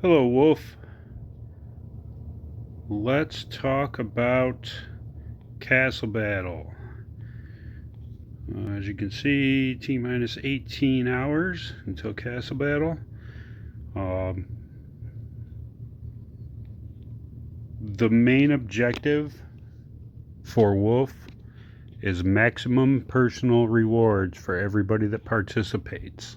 Hello, Wolf. Let's talk about Castle Battle. As you can see, T minus 18 hours until Castle Battle. Um, the main objective for Wolf is maximum personal rewards for everybody that participates.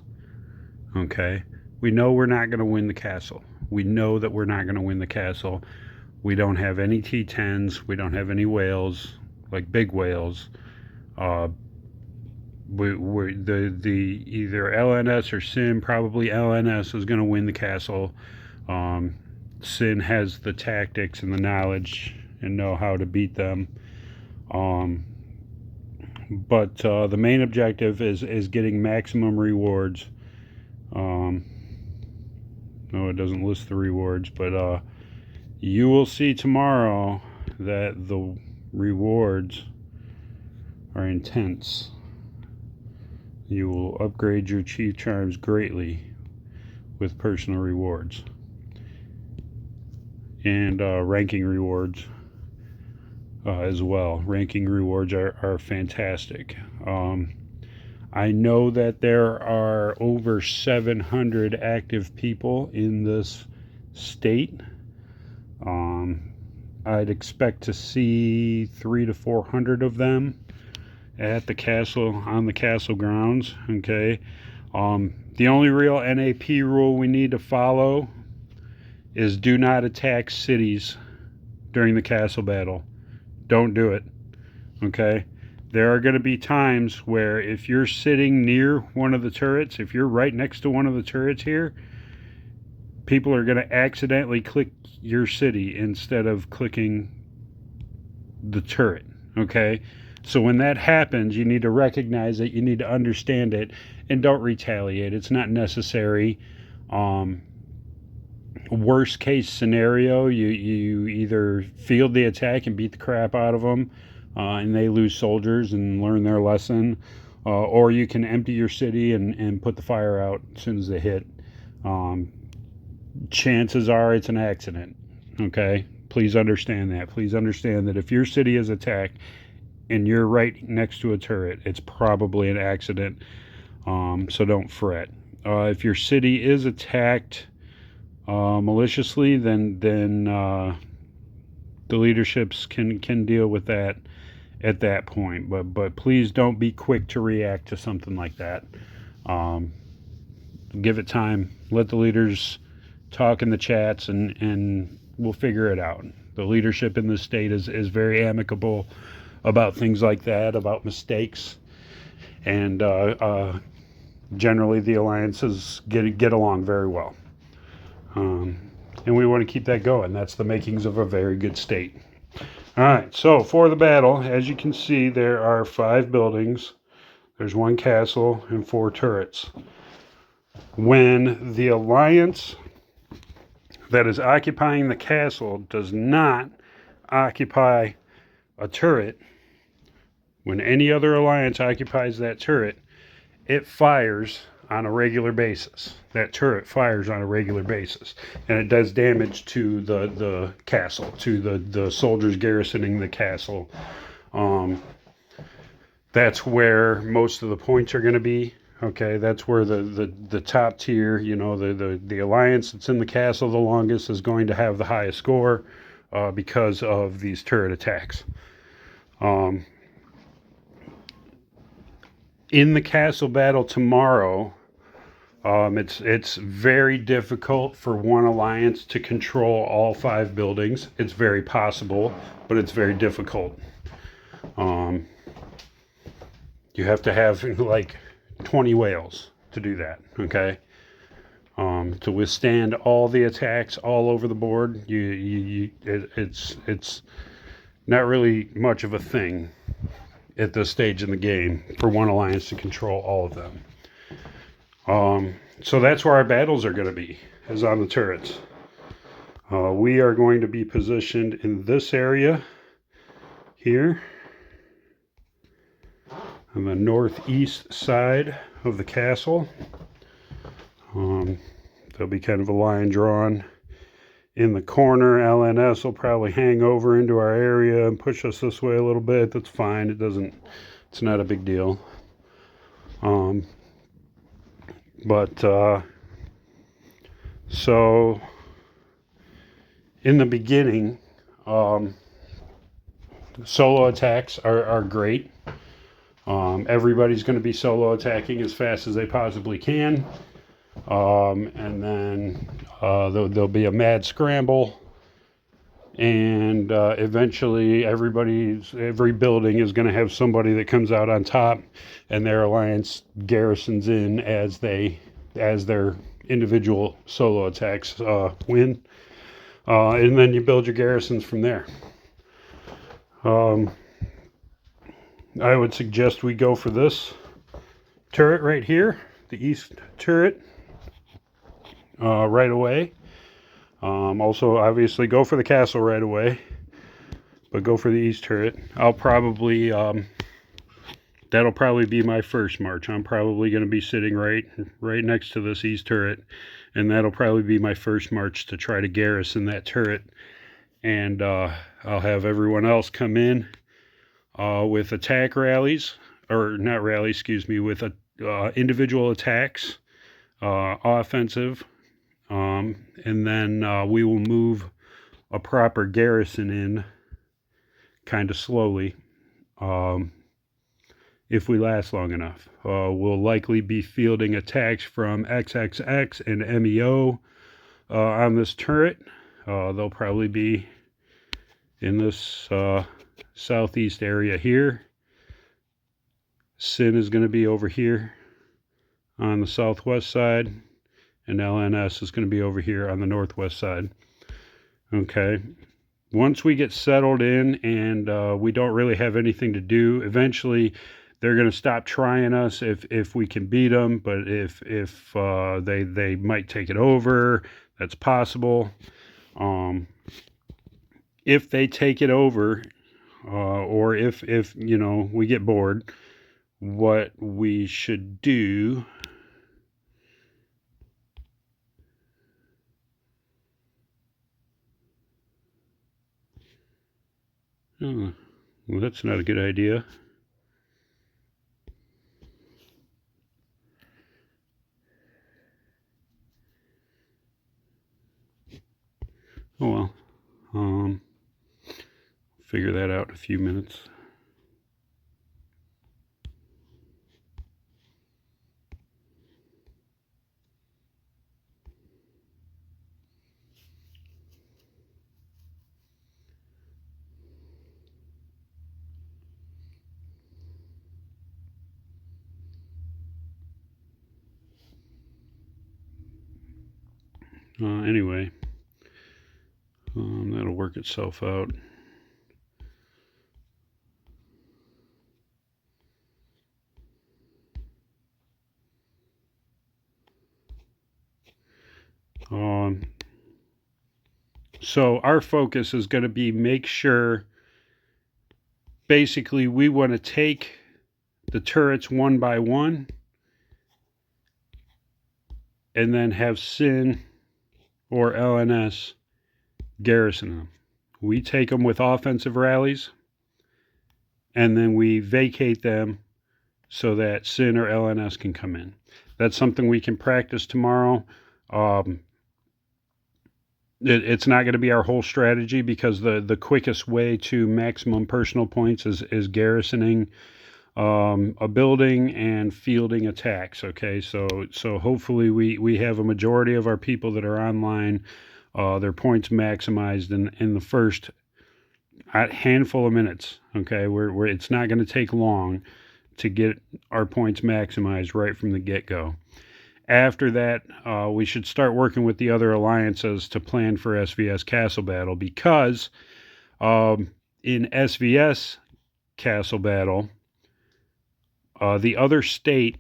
Okay? We know we're not going to win the castle. We know that we're not going to win the castle. We don't have any T10s. We don't have any whales, like big whales. We're the either LNS or Sin. Probably LNS is going to win the castle. Sin has the tactics and the knowledge and know how to beat them. But the main objective is getting maximum rewards. No, it doesn't list the rewards, but you will see tomorrow that the rewards are intense. You will upgrade your chief charms greatly with personal rewards and ranking rewards as well. Ranking rewards are fantastic. I know that there are over 700 active people in this state. I'd expect to see 300 to 400 of them at the castle, on the castle grounds. Okay. The only real NAP rule we need to follow is do not attack cities during the castle battle. Don't do it. Okay. There are going to be times where if you're sitting near one of the turrets, if you're right next to one of the turrets here, people are going to accidentally click your city instead of clicking the turret. Okay. So when that happens, you need to recognize it, you need to understand it, and don't retaliate. It's not necessary. Worst case scenario, you either field the attack and beat the crap out of them, and they lose soldiers and learn their lesson, or you can empty your city and put the fire out as soon as they hit. Chances are it's an accident. Okay? Please understand that. Please understand that if your city is attacked, and you're right next to a turret, it's probably an accident. So don't fret. If your city is attacked maliciously, then the leaderships can deal with that at that point. But please don't be quick to react to something like that. Give it time. Let the leaders talk in the chats, and we'll figure it out. The leadership in this state is very amicable about things like that, about mistakes, and generally the alliances get along very well, and we want to keep that going. That's the makings of a very good state. All right, so for the battle, as you can see, there are 5 buildings, there's 1 castle and 4 turrets. When the alliance that is occupying the castle does not occupy a turret, when any other alliance occupies that turret, it fires on a regular basis. That turret fires on a regular basis. And it does damage to the castle, to the soldiers garrisoning the castle. That's where most of the points are going to be. Okay, that's where the top tier, the alliance that's in the castle the longest is going to have the highest score because of these turret attacks. In the castle battle tomorrow, it's very difficult for one alliance to control all 5 buildings. It's very possible, but it's very difficult. You have to have like 20 whales to do that. Okay, to withstand all the attacks all over the board, it's not really much of a thing at this stage in the game for one alliance to control all of them. So that's where our battles are going to be, is on the turrets. We are going to be positioned in this area here on the northeast side of the castle. There'll be kind of a line drawn in the corner. LNS will probably hang over into our area and push us this way a little bit. That's fine. It's not a big deal. So in the beginning, solo attacks are great. Everybody's going to be solo attacking as fast as they possibly can. And then there'll be a mad scramble. And eventually every building is going to have somebody that comes out on top, and their alliance garrisons in as their individual solo attacks win. And then you build your garrisons from there. I would suggest we go for this turret right here, the east turret, right away. Also, obviously, go for the castle right away, but go for the east turret. I'll probably, that'll probably be my first march. I'm probably going to be sitting right next to this east turret, and that'll probably be my first march to try to garrison that turret. And I'll have everyone else come in with attack rallies, or not rallies, excuse me, with individual attacks, offensive. And then we will move a proper garrison in kind of slowly if we last long enough. We'll likely be fielding attacks from XXX and MEO on this turret. They'll probably be in this southeast area here. Sin is going to be over here on the southwest side, and LNS is going to be over here on the northwest side. Okay. Once we get settled in and we don't really have anything to do, eventually they're going to stop trying us if we can beat them. But if they might take it over, that's possible. If they take it over, or if we get bored, what we should do. Oh, well, that's not a good idea. Oh well. Figure that out in a few minutes. Anyway, that'll work itself out. So our focus is going to be make sure, basically, we want to take the turrets one by one and then have Sin or LNS garrison them. We take them with offensive rallies, and then we vacate them so that Sin or LNS can come in. That's something we can practice tomorrow. It's not going to be our whole strategy, because the quickest way to maximum personal points is garrisoning a building and fielding attacks. Okay, so hopefully we have a majority of our people that are online, their points maximized in the first handful of minutes. Okay, where it's not going to take long to get our points maximized right from the get-go. After that, we should start working with the other alliances to plan for SVS Castle Battle, because in SVS Castle Battle, the other state,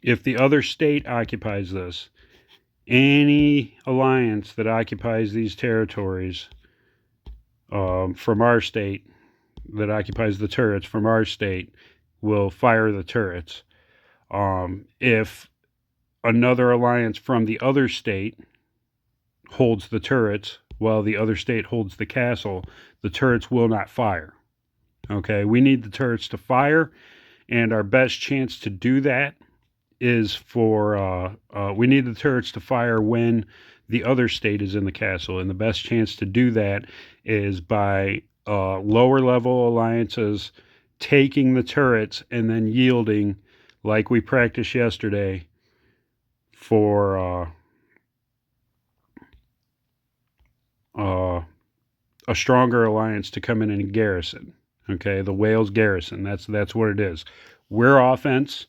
if the other state occupies this, any alliance that occupies these territories from our state, that occupies the turrets from our state, will fire the turrets. If another alliance from the other state holds the turrets while the other state holds the castle, the turrets will not fire. Okay, we need the turrets to fire, and our best chance to do that is we need the turrets to fire when the other state is in the castle, and the best chance to do that is by lower level alliances taking the turrets and then yielding, like we practiced yesterday, for a stronger alliance to come in and garrison. Okay, the Wales garrison. That's what it is. We're offense.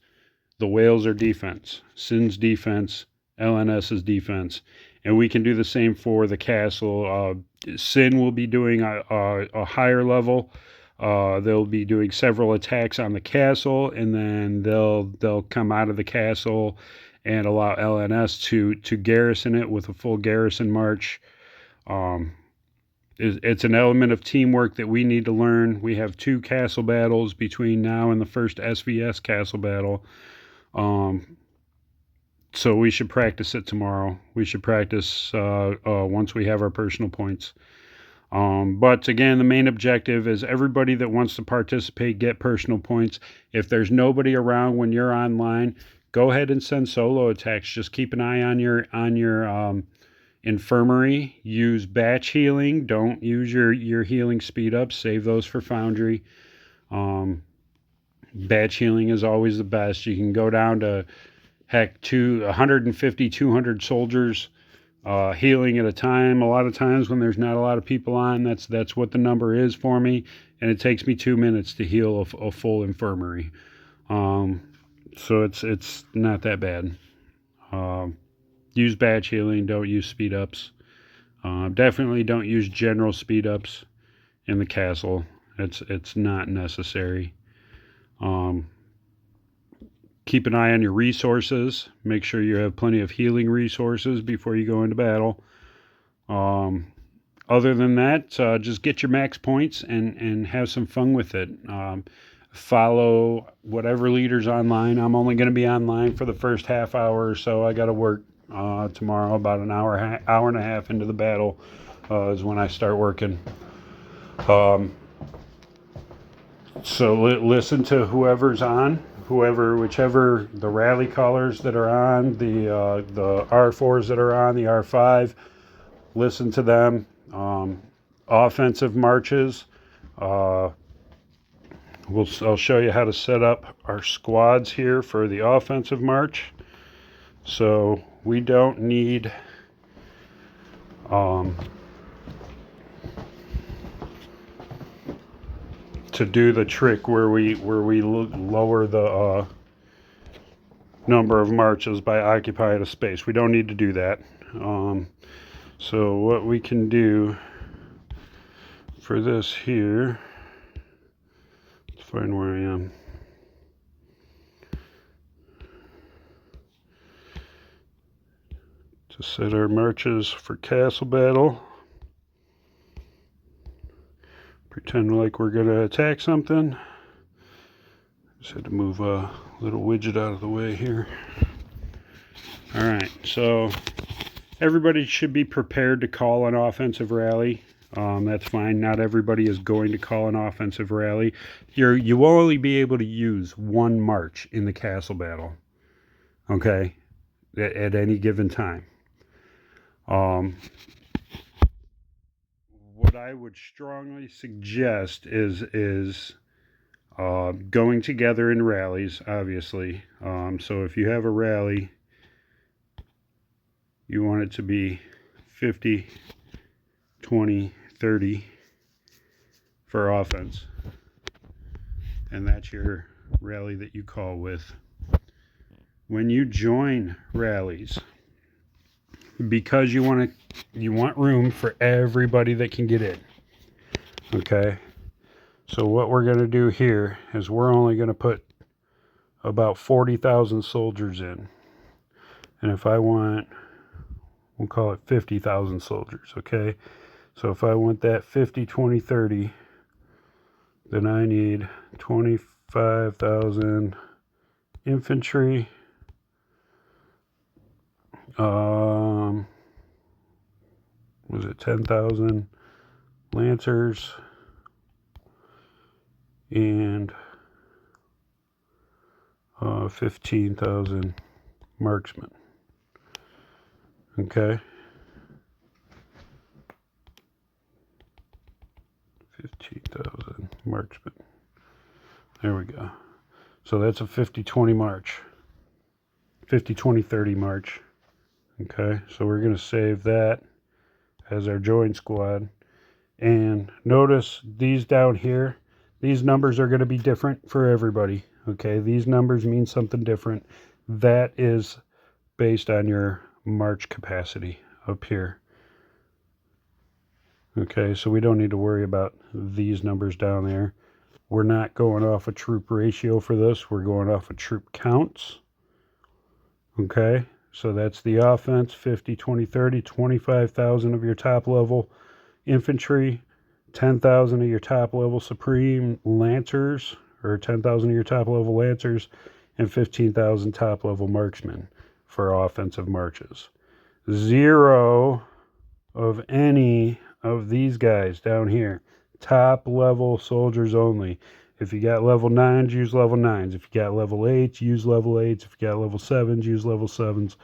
The Wales are defense. Sin's defense. LNS is defense. And we can do the same for the castle. Sin will be doing a higher level. They'll be doing several attacks on the castle, and then they'll come out of the castle and allow LNS to garrison it with a full garrison march. It's an element of teamwork that we need to learn. We have 2 castle battles between now and the first SVS castle battle. So we should practice it tomorrow. We should practice once we have our personal points. But again, the main objective is everybody that wants to participate get personal points. If there's nobody around when you're online, go ahead and send solo attacks. Just keep an eye on your infirmary. Use batch healing. Don't use your healing speed ups. Save those for foundry. Batch healing is always the best. You can go down to 150, 200 soldiers healing at a time. A lot of times when there's not a lot of people on, that's what the number is for me, and it takes me 2 minutes to heal a full infirmary. So it's not that bad. Use batch healing. Don't use speed ups. Definitely don't use general speed ups in the castle. It's not necessary. Keep an eye on your resources. Make sure you have plenty of healing resources before you go into battle. Other than that, just get your max points and have some fun with it. Follow whatever leader's online. I'm only going to be online for the first half hour or so. I got to work tomorrow. About an hour and a half into the battle is when I start working. So listen to whoever's on, whichever the rally colors that are on, the R4s that are on, the R5. Listen to them. Offensive marches. I'll show you how to set up our squads here for the offensive march. So we don't need to do the trick where we lower the number of marches by occupying a space. We don't need to do that. So what we can do for this here, let's find where I am. To set our marches for castle battle. Pretend like we're going to attack something. Just had to move a little widget out of the way here. Alright, so everybody should be prepared to call an offensive rally. That's fine. Not everybody is going to call an offensive rally. You will only be able to use 1 march in the castle battle. Okay? At any given time. What I would strongly suggest is going together in rallies, obviously. So if you have a rally, you want it to be 50, 20, 30 for offense. And that's your rally that you call with. When you join rallies, because you want room for everybody that can get in. Okay? So what we're going to do here is we're only going to put about 40,000 soldiers in. And if I want, we'll call it 50,000 soldiers, okay? So if I want that 50, 20, 30, then I need 25,000 infantry. was it 10,000 Lancers and 15,000 Marksmen. Okay. 15,000 Marksmen. There we go. So that's a 50-20 march. 50-20-30 march. Okay, so we're going to save that as our join squad. And notice these down here, these numbers are going to be different for everybody. Okay, these numbers mean something different. That is based on your march capacity up here. Okay, so we don't need to worry about these numbers down there. We're not going off a troop ratio for this. We're going off of troop counts. Okay, so that's the offense, 50, 20, 30, 25,000 of your top level infantry, 10,000 of your top level supreme lancers, or 10,000 of your top level lancers, and 15,000 top level marksmen for offensive marches. 0 of any of these guys down here. Top level soldiers only. If you got level 9s, use level 9s. If you got level 8s, use level 8s. If you got level 7s, use level 7s.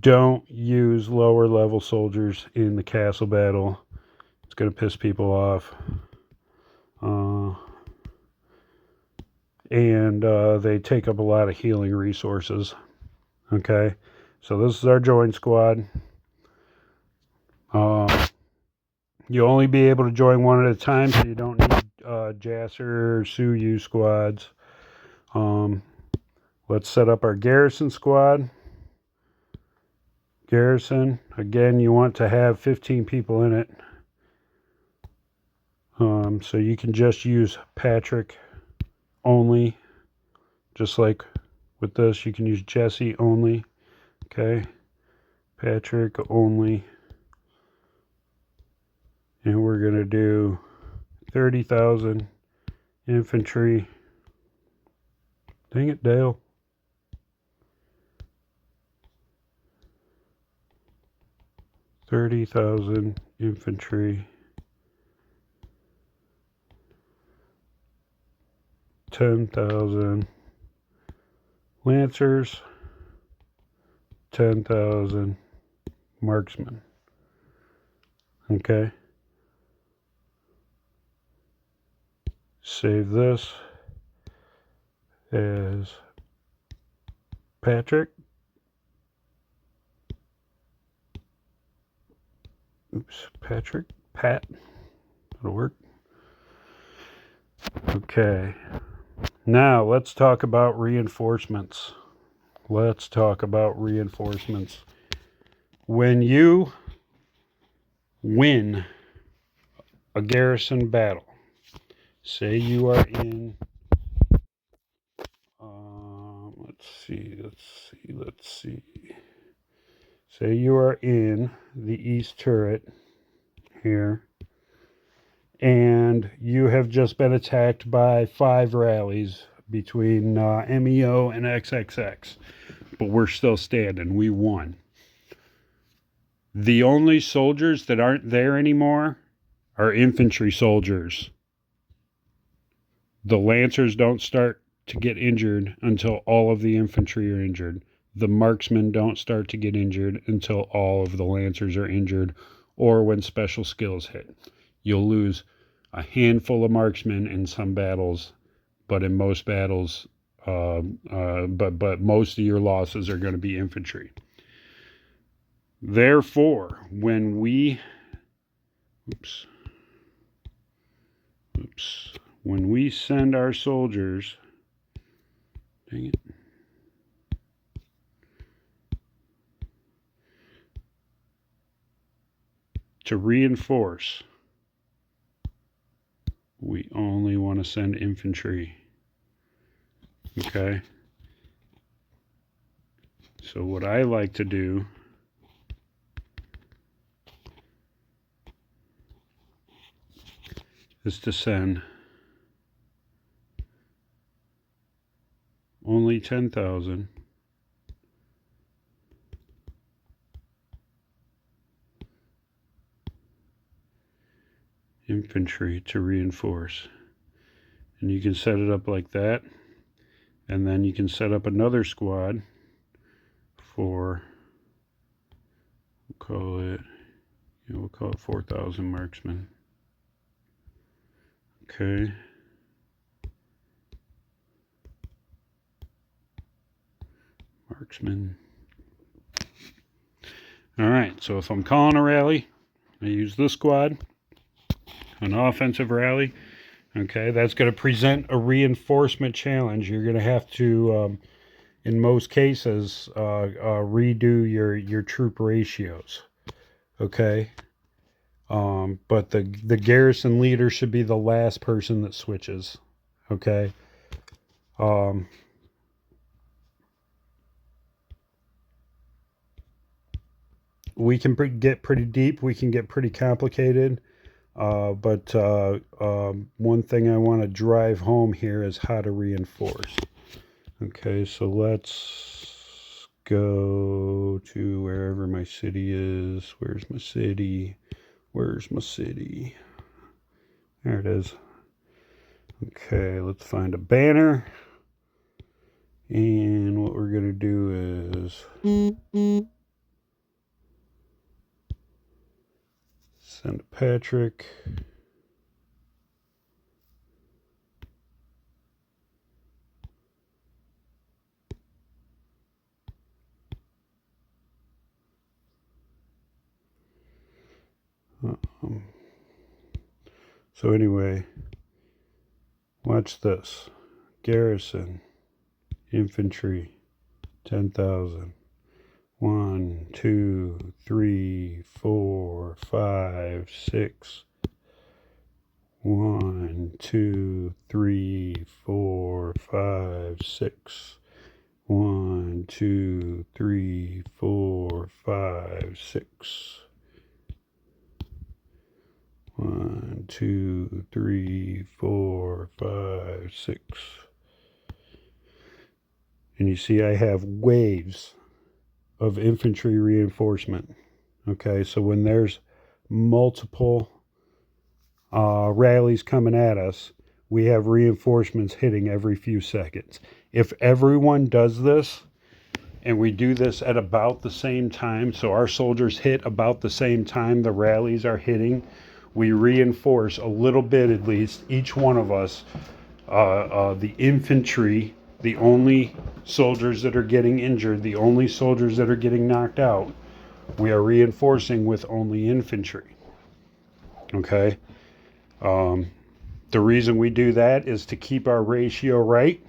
Don't use lower level soldiers in the castle battle. It's going to piss people off. And they take up a lot of healing resources. Okay, so this is our join squad. You'll only be able to join one at a time, so you don't need Jasser or Suyu squads. Let's set up our garrison squad. Garrison, again, you want to have 15 people in it. So you can just use Patrick only. Just like with this, you can use Jesse only. Okay, Patrick only. And we're going to do 30,000 infantry. Dang it, Dale. $30,000 infantry. 10,000 lancers. 10,000 marksmen. Okay. Save this as Patrick. Oops, Patrick. Pat. That'll work. Okay. Now let's talk about reinforcements. Let's talk about reinforcements. When you win a garrison battle, say you are in, let's see. Say you are in the east turret here, and you have just been attacked by 5 rallies between MEO and XXX, but we're still standing. We won. The only soldiers that aren't there anymore are infantry soldiers. The lancers don't start to get injured until all of the infantry are injured. The marksmen don't start to get injured until all of the lancers are injured, or when special skills hit. You'll lose a handful of marksmen in some battles, but in most battles, but most of your losses are going to be infantry. Therefore, when we when we send our soldiers, dang it, to reinforce, we only want to send infantry. Okay? So what I like to do is to send only 10,000 infantry to reinforce. And you can set it up like that. And then you can set up another squad for, we'll call it 4,000 marksmen. Okay. Marksman. All right, so if I'm calling a rally, I use this squad, an offensive rally. Okay, that's going to present a reinforcement challenge. You're going to have to, in most cases, redo your troop ratios. Okay, but the garrison leader should be the last person that switches. Okay. We can get pretty deep. We can get pretty complicated. But one thing I want to drive home here is how to reinforce. Okay, so let's go to wherever my city is. Where's my city? Where's my city? There it is. Okay, let's find a banner. And what we're going to do is send to Patrick. So anyway, watch this. Garrison, infantry, 10,000. 1, 2, 3, 4, 5, 6. 1, 2, 3, 4, 5, 6. 1, 2, 3, 4, 5, 6. 1, 2, 3, 4, 5, 6. And you see I have waves of infantry reinforcement. Okay, so when there's multiple rallies coming at us, we have reinforcements hitting every few seconds. If everyone does this, and we do this at about the same time, so our soldiers hit about the same time the rallies are hitting, we reinforce a little bit at least, each one of us, the infantry, the only soldiers that are getting injured, the only soldiers that are getting knocked out, we are reinforcing with only infantry. Okay? The reason we do that is to keep our ratio right.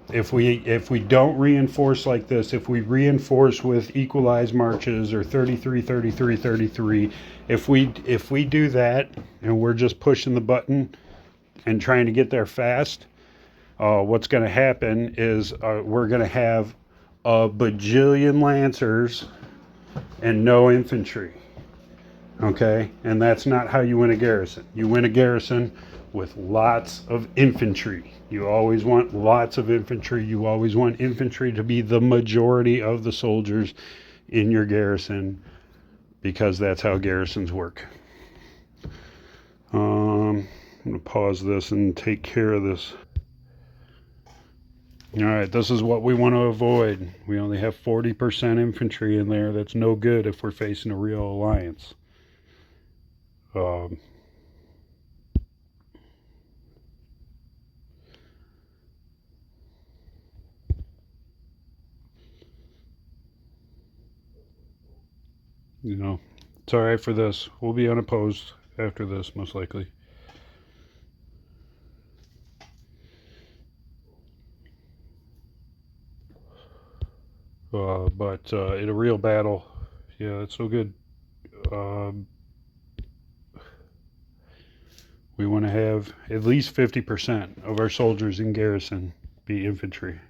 If we don't reinforce like this, if we reinforce with equalized marches or 33, 33, 33, if we do that and we're just pushing the button and trying to get there fast, what's going to happen is we're going to have a bajillion lancers and no infantry. Okay, and that's not how you win a garrison. You win a garrison with lots of infantry. You always want lots of infantry. You always want infantry to be the majority of the soldiers in your garrison, because that's how garrisons work. I'm going to pause this and take care of this. All right, this is what we want to avoid. We only have 40% infantry in there. That's no good if we're facing a real alliance. You know, it's all right for this. We'll be unopposed after this, most likely. But in a real battle, yeah, that's so good. We want to have at least 50% of our soldiers in garrison be infantry.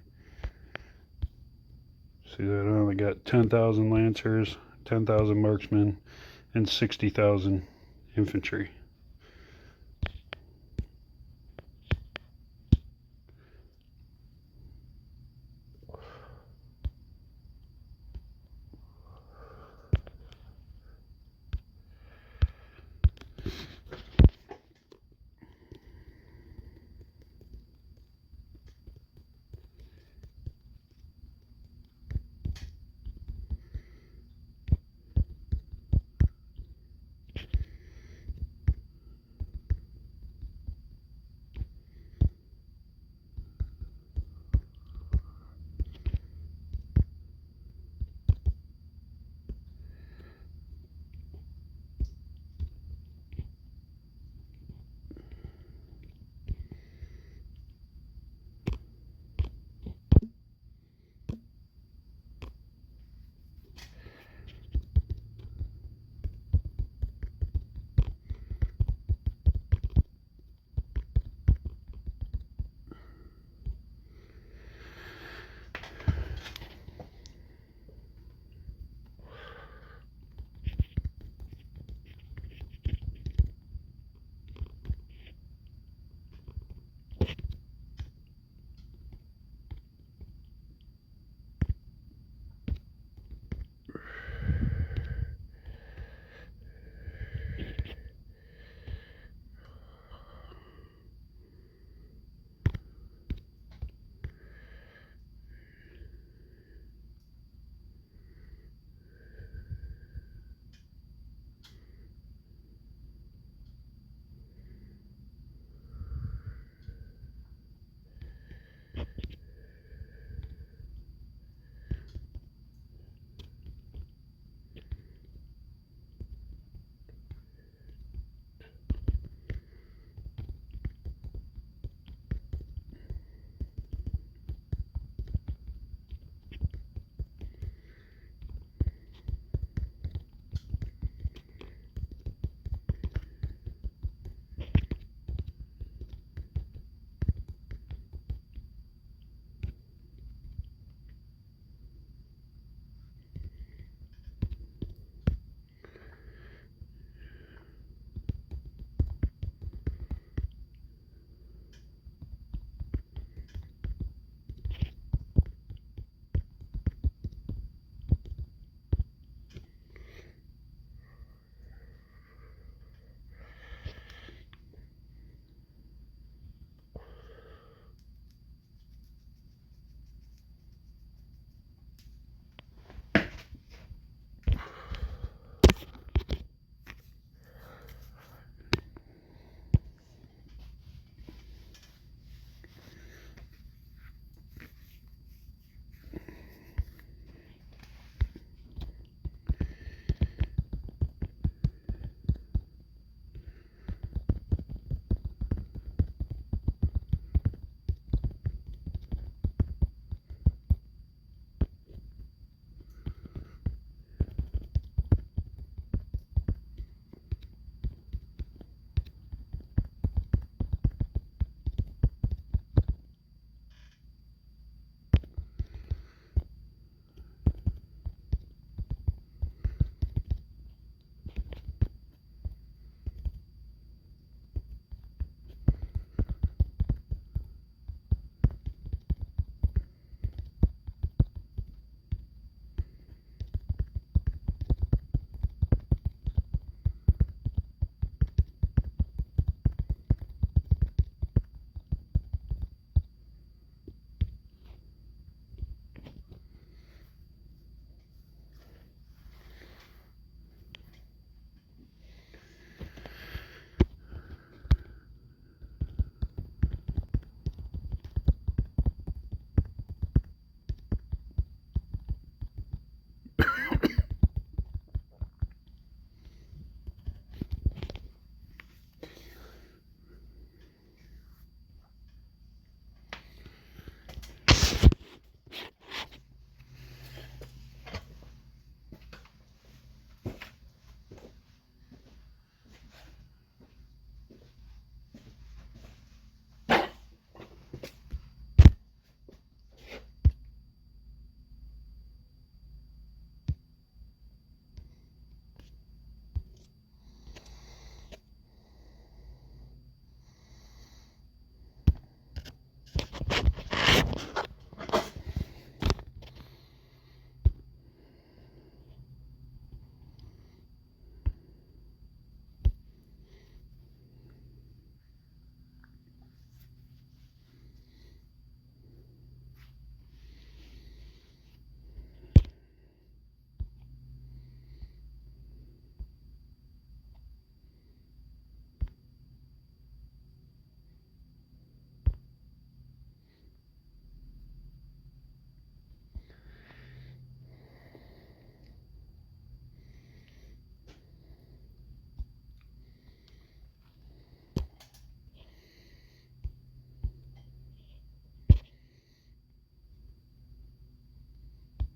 See that I only got 10,000 lancers, 10,000 marksmen, and 60,000 infantry.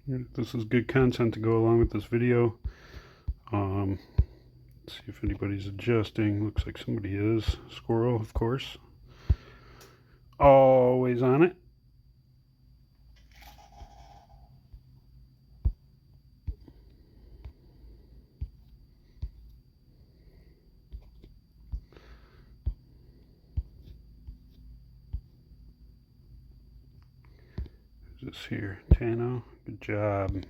This is good content to go along with this video. Let's see if anybody's adjusting. Looks like somebody is. Squirrel, of course. Always on it. Who's this here? Tano. Good job.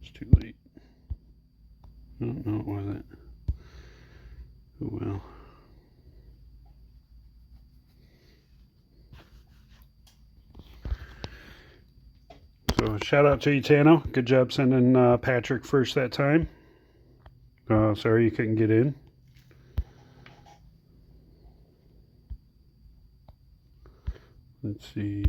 It's too late. No, it wasn't. Oh well. So shout out to you, Tano. Good job sending Patrick first that time. Sorry you couldn't get in. Let's see.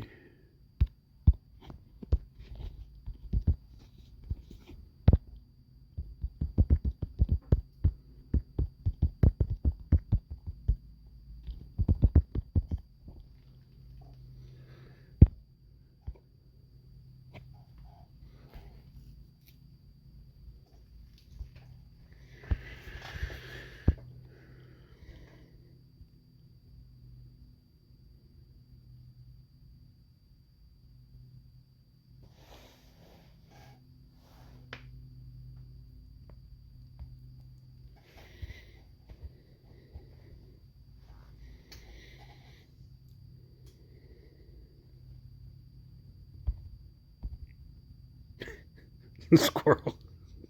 Squirrel,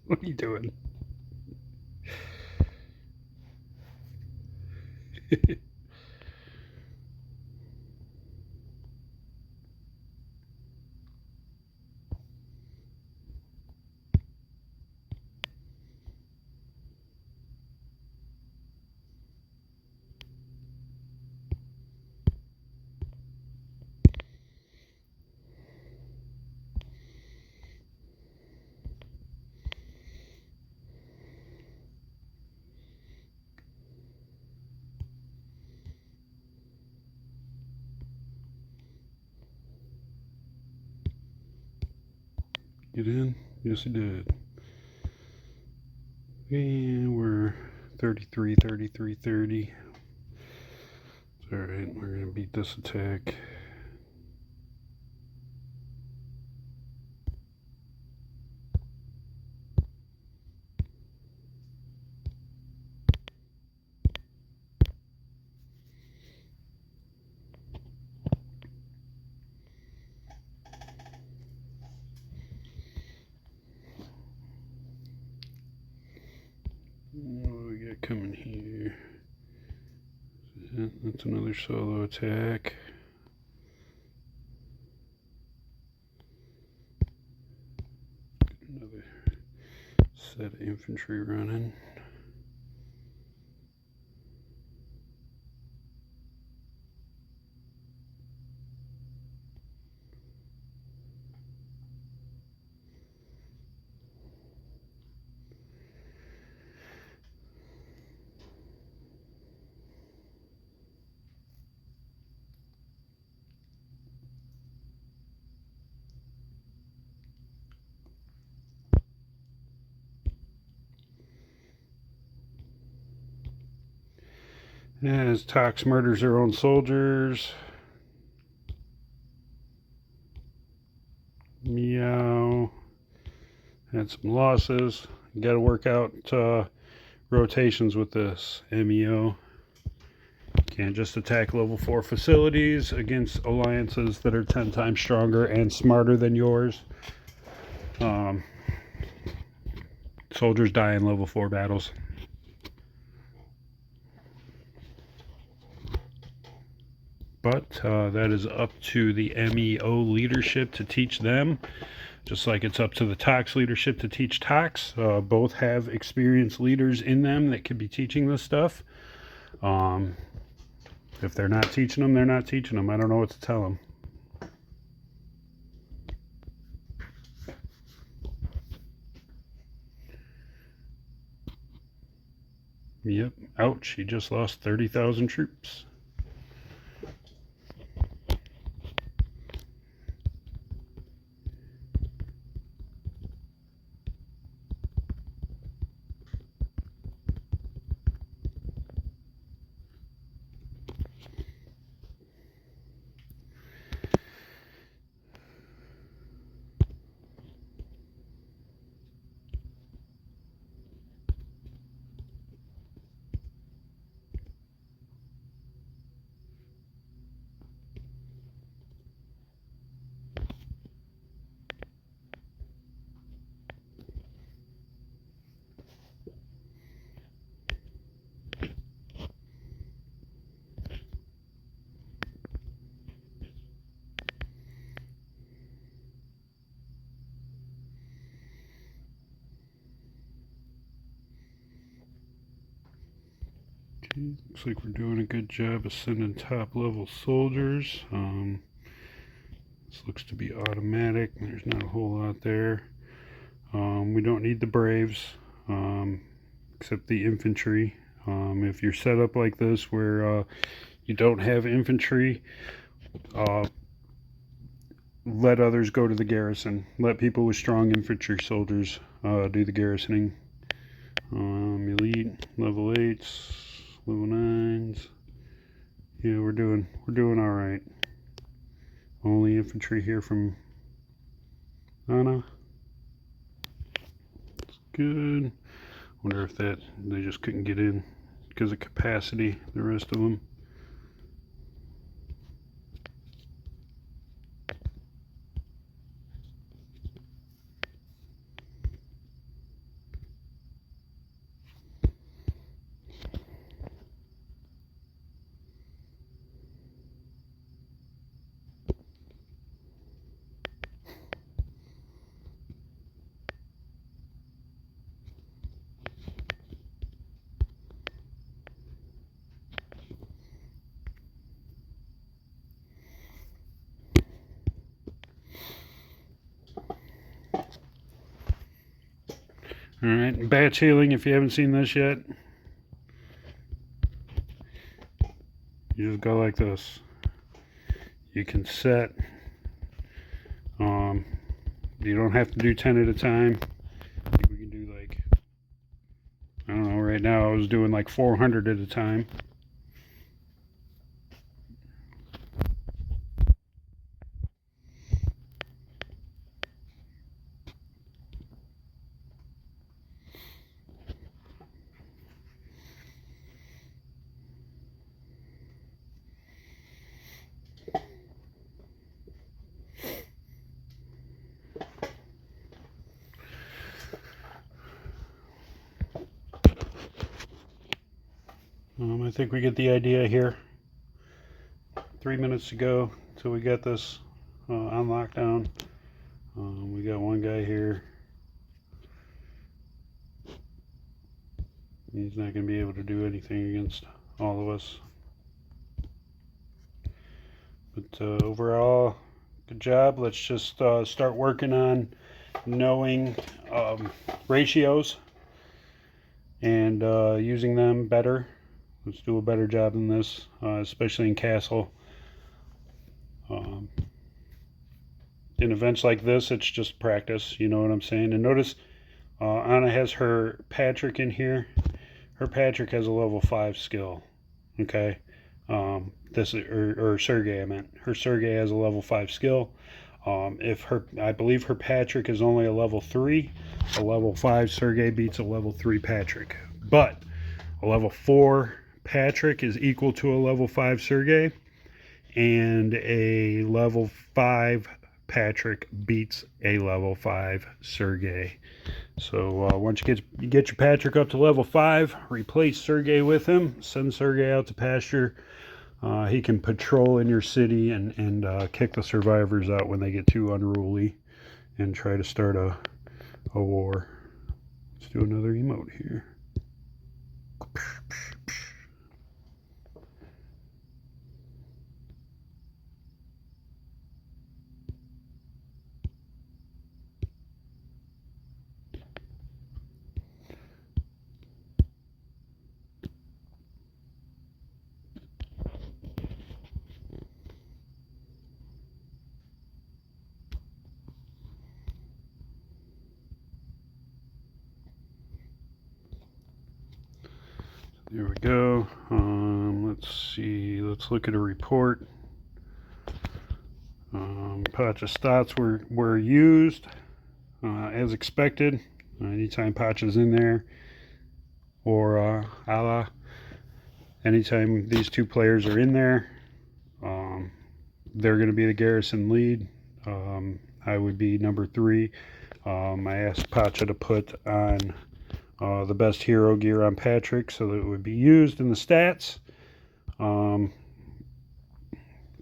what are you doing? Get in? Yes, he did. And we're 33, 33, 30. It's alright, we're going to beat this attack. What we got coming here? That's another solo attack. Another set of infantry running. As Tox murders their own soldiers. Meow. Had some losses. You got to work out rotations with this MEO. Can't just attack level 4 facilities against alliances that are 10 times stronger and smarter than yours. Soldiers die in level 4 battles. But that is up to the MEO leadership to teach them, just like it's up to the Tox leadership to teach Tox. Both have experienced leaders in them that could be teaching this stuff. If they're not teaching them, they're not teaching them. I don't know what to tell them. Yep. Ouch. He just lost 30,000 troops. Okay, looks like we're doing a good job of sending top level soldiers. This looks to be automatic. There's not a whole lot there. We don't need the Braves, except the infantry. If you're set up like this where you don't have infantry, let others go to the garrison. Let people with strong infantry soldiers do the garrisoning. Elite, level 8s, level 9s. Yeah, we're doing all right. Only infantry here from Anna. It's good. Wonder if they just couldn't get in because of capacity, the rest of them. Alright, batch healing if you haven't seen this yet. You just go like this. You can set, you don't have to do 10 at a time. We can do like, I don't know, right now I was doing like 400 at a time. I think we get the idea here. 3 minutes to go till we get this on lockdown. We got one guy here. He's not going to be able to do anything against all of us. But overall, good job. Let's just start working on knowing ratios and using them better. Let's do a better job than this, especially in Castle. In events like this, it's just practice, you know what I'm saying? And notice Anna has her Patrick in here. Her Patrick has a level 5 skill, okay? Or Sergey, I meant. Her Sergey has a level 5 skill. I believe her Patrick is only a level 3. A level 5 Sergey beats a level 3 Patrick. But a level 4 Patrick is equal to a level 5 Sergey, and a level 5 Patrick beats a level 5 Sergey. So once you get your Patrick up to level 5, replace Sergey with him, send Sergey out to pasture. He can patrol in your city and kick the survivors out when they get too unruly and try to start a war. Let's do another emote here. There we go. Let's see. Let's look at a report. Pacha stats were used as expected. Anytime Pacha's in there, or Ala, anytime these two players are in there, they're going to be the garrison lead. I would be number 3. I asked Pacha to put on the best hero gear on Patrick so that it would be used in the stats.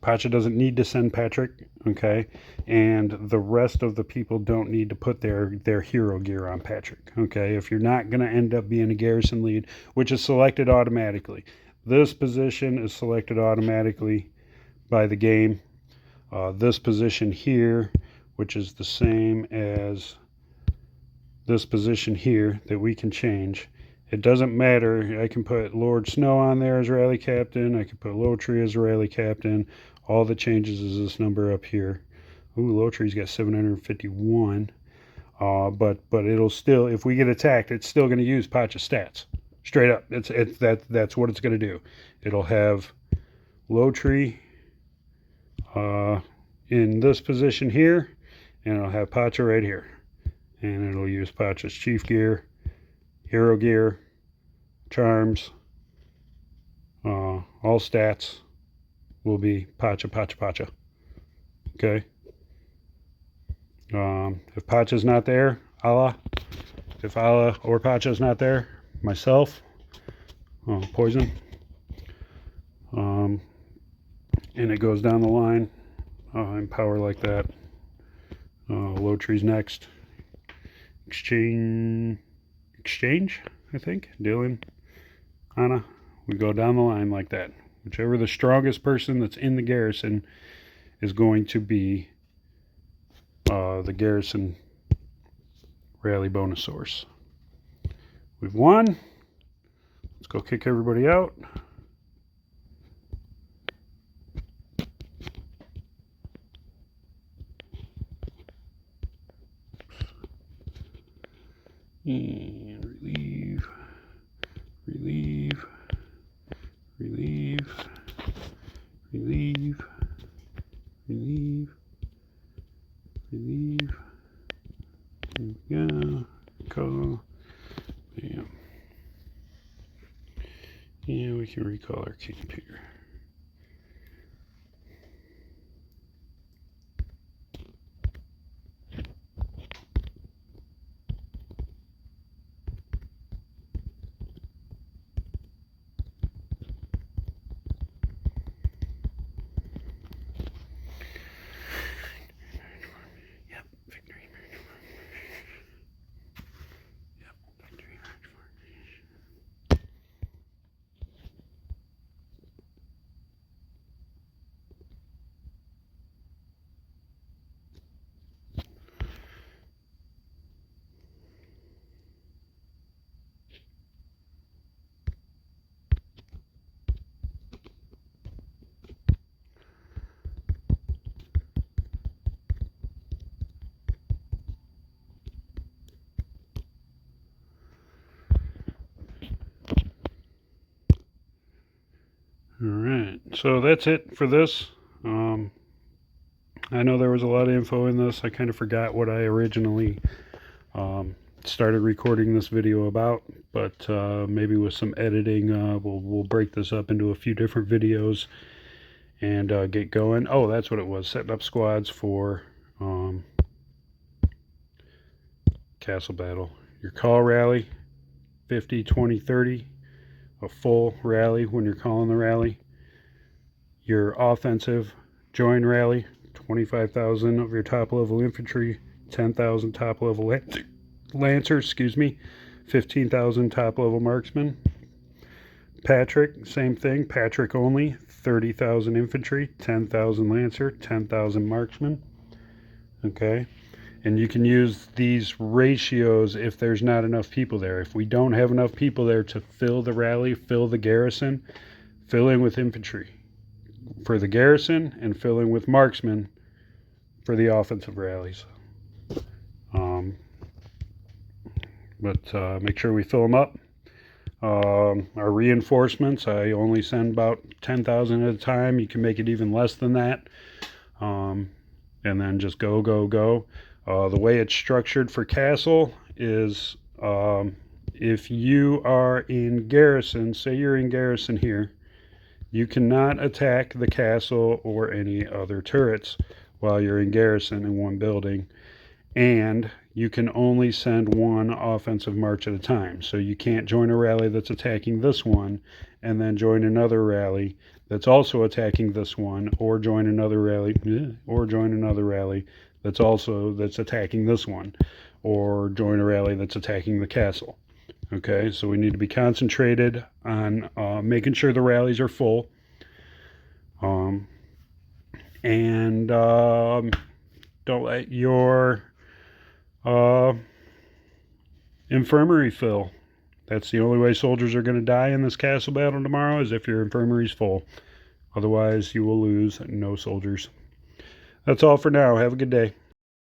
Pacha doesn't need to send Patrick, okay? And the rest of the people don't need to put their hero gear on Patrick, okay? If you're not going to end up being a garrison lead, which is selected automatically. This position is selected automatically by the game. This position here, which is the same as this position here that we can change. It doesn't matter. I can put Lord Snow on there as rally captain. I can put Lowtree as rally captain. All the changes is this number up here. Ooh, Lowtree's got 751. But it'll still, if we get attacked, it's still going to use Pacha stats. Straight up. That's what it's going to do. It'll have Lowtree in this position here, and it'll have Pacha right here. And it'll use Pacha's chief gear, hero gear, charms, all stats will be Pacha. Okay. If Pacha's not there, Allah. If Allah or Pacha's not there, myself, poison. And it goes down the line in power like that. Lowtree's next. Exchange, I think. Dylan, Anna. We go down the line like that. Whichever the strongest person that's in the garrison is going to be the garrison rally bonus source. We've won. Let's go kick everybody out. And relieve, relieve, relieve, relieve, relieve, relieve. There we go. Call. Bam. And we can recall our camp here. Alright, so that's it for this. I know there was a lot of info in this. I kind of forgot what I originally started recording this video about, but maybe with some editing we'll break this up into a few different videos and get going. Oh, that's what it was, setting up squads for castle battle. Your call rally, 50, 20, 30. A full rally when you're calling the rally. Your offensive join rally, 25,000 of your top level infantry, 10,000 top level lancers, 15,000 top level marksmen. Patrick, same thing, Patrick only, 30,000 infantry, 10,000 lancer, 10,000 marksmen. Okay. And you can use these ratios if there's not enough people there. If we don't have enough people there to fill the rally, fill the garrison, fill in with infantry for the garrison and fill in with marksmen for the offensive rallies. But make sure we fill them up. Our reinforcements, I only send about 10,000 at a time. You can make it even less than that. And then just go, go, go. The way it's structured for castle is if you are in garrison, say you're in garrison here, you cannot attack the castle or any other turrets while you're in garrison in one building. And you can only send one offensive march at a time. So you can't join a rally that's attacking this one and then join another rally that's also attacking this one, or join another rally that's attacking this one, or join a rally that's attacking the castle. Okay, so we need to be concentrated on making sure the rallies are full. And don't let your infirmary fill. That's the only way soldiers are going to die in this castle battle tomorrow, is if your infirmary's full. Otherwise, you will lose no soldiers. That's all for now. Have a good day.